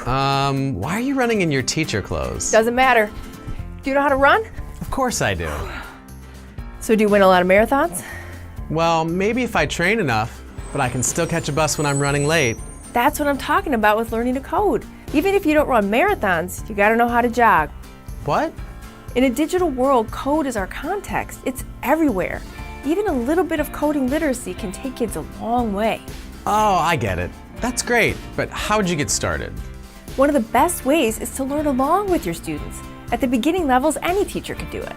Why are you running in your teacher clothes? Doesn't matter. Do you know how to run? Of course I do. So do you win a lot of marathons? Well, maybe if I train enough, but I can still catch a bus when I'm running late. That's what I'm talking about with learning to code. Even if you don't run marathons, you gotta know how to jog. What? In a digital world, code is our context. It's everywhere. Even a little bit of coding literacy can take kids a long way. Oh, I get it. That's great, but how'd you get started? One of the best ways is to learn along with your students. At the beginning levels, any teacher could do it.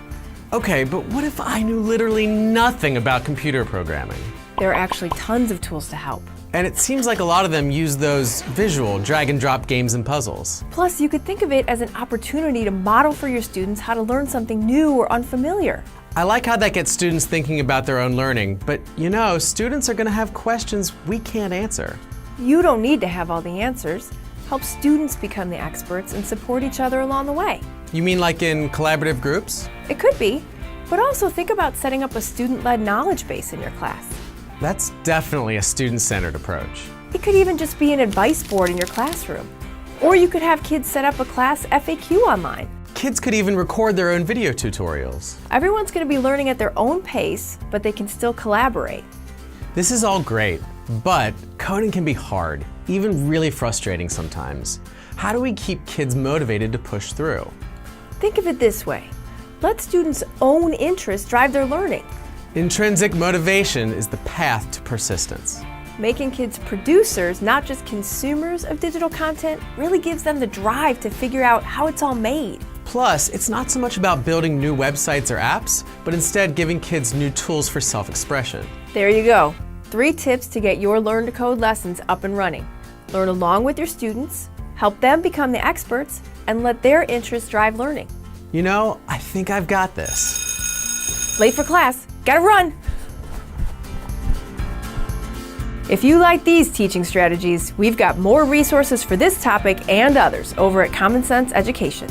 Okay, but what if I knew literally nothing about computer programming? There are actually tons of tools to help. And it seems like a lot of them use those visual drag and drop games and puzzles. Plus, you could think of it as an opportunity to model for your students how to learn something new or unfamiliar. I like how that gets students thinking about their own learning, but you know, students are gonna have questions we can't answer. You don't need to have all the answers. Help students become the experts and support each other along the way. You mean like in collaborative groups? It could be, but also think about setting up a student-led knowledge base in your class. That's definitely a student-centered approach. It could even just be an advice board in your classroom. Or you could have kids set up a class FAQ online. Kids could even record their own video tutorials. Everyone's going to be learning at their own pace, but they can still collaborate. This is all great, but coding can be hard, even really frustrating sometimes. How do we keep kids motivated to push through? Think of it this way. Let students' own interests drive their learning. Intrinsic motivation is the path to persistence. Making kids producers, not just consumers of digital content, really gives them the drive to figure out how it's all made. Plus, it's not so much about building new websites or apps, but instead giving kids new tools for self-expression. There you go. 3 tips to get your Learn to Code lessons up and running. Learn along with your students, help them become the experts, and let their interests drive learning. You know, I think I've got this. Late for class, gotta run! If you like these teaching strategies, we've got more resources for this topic and others over at Common Sense Education.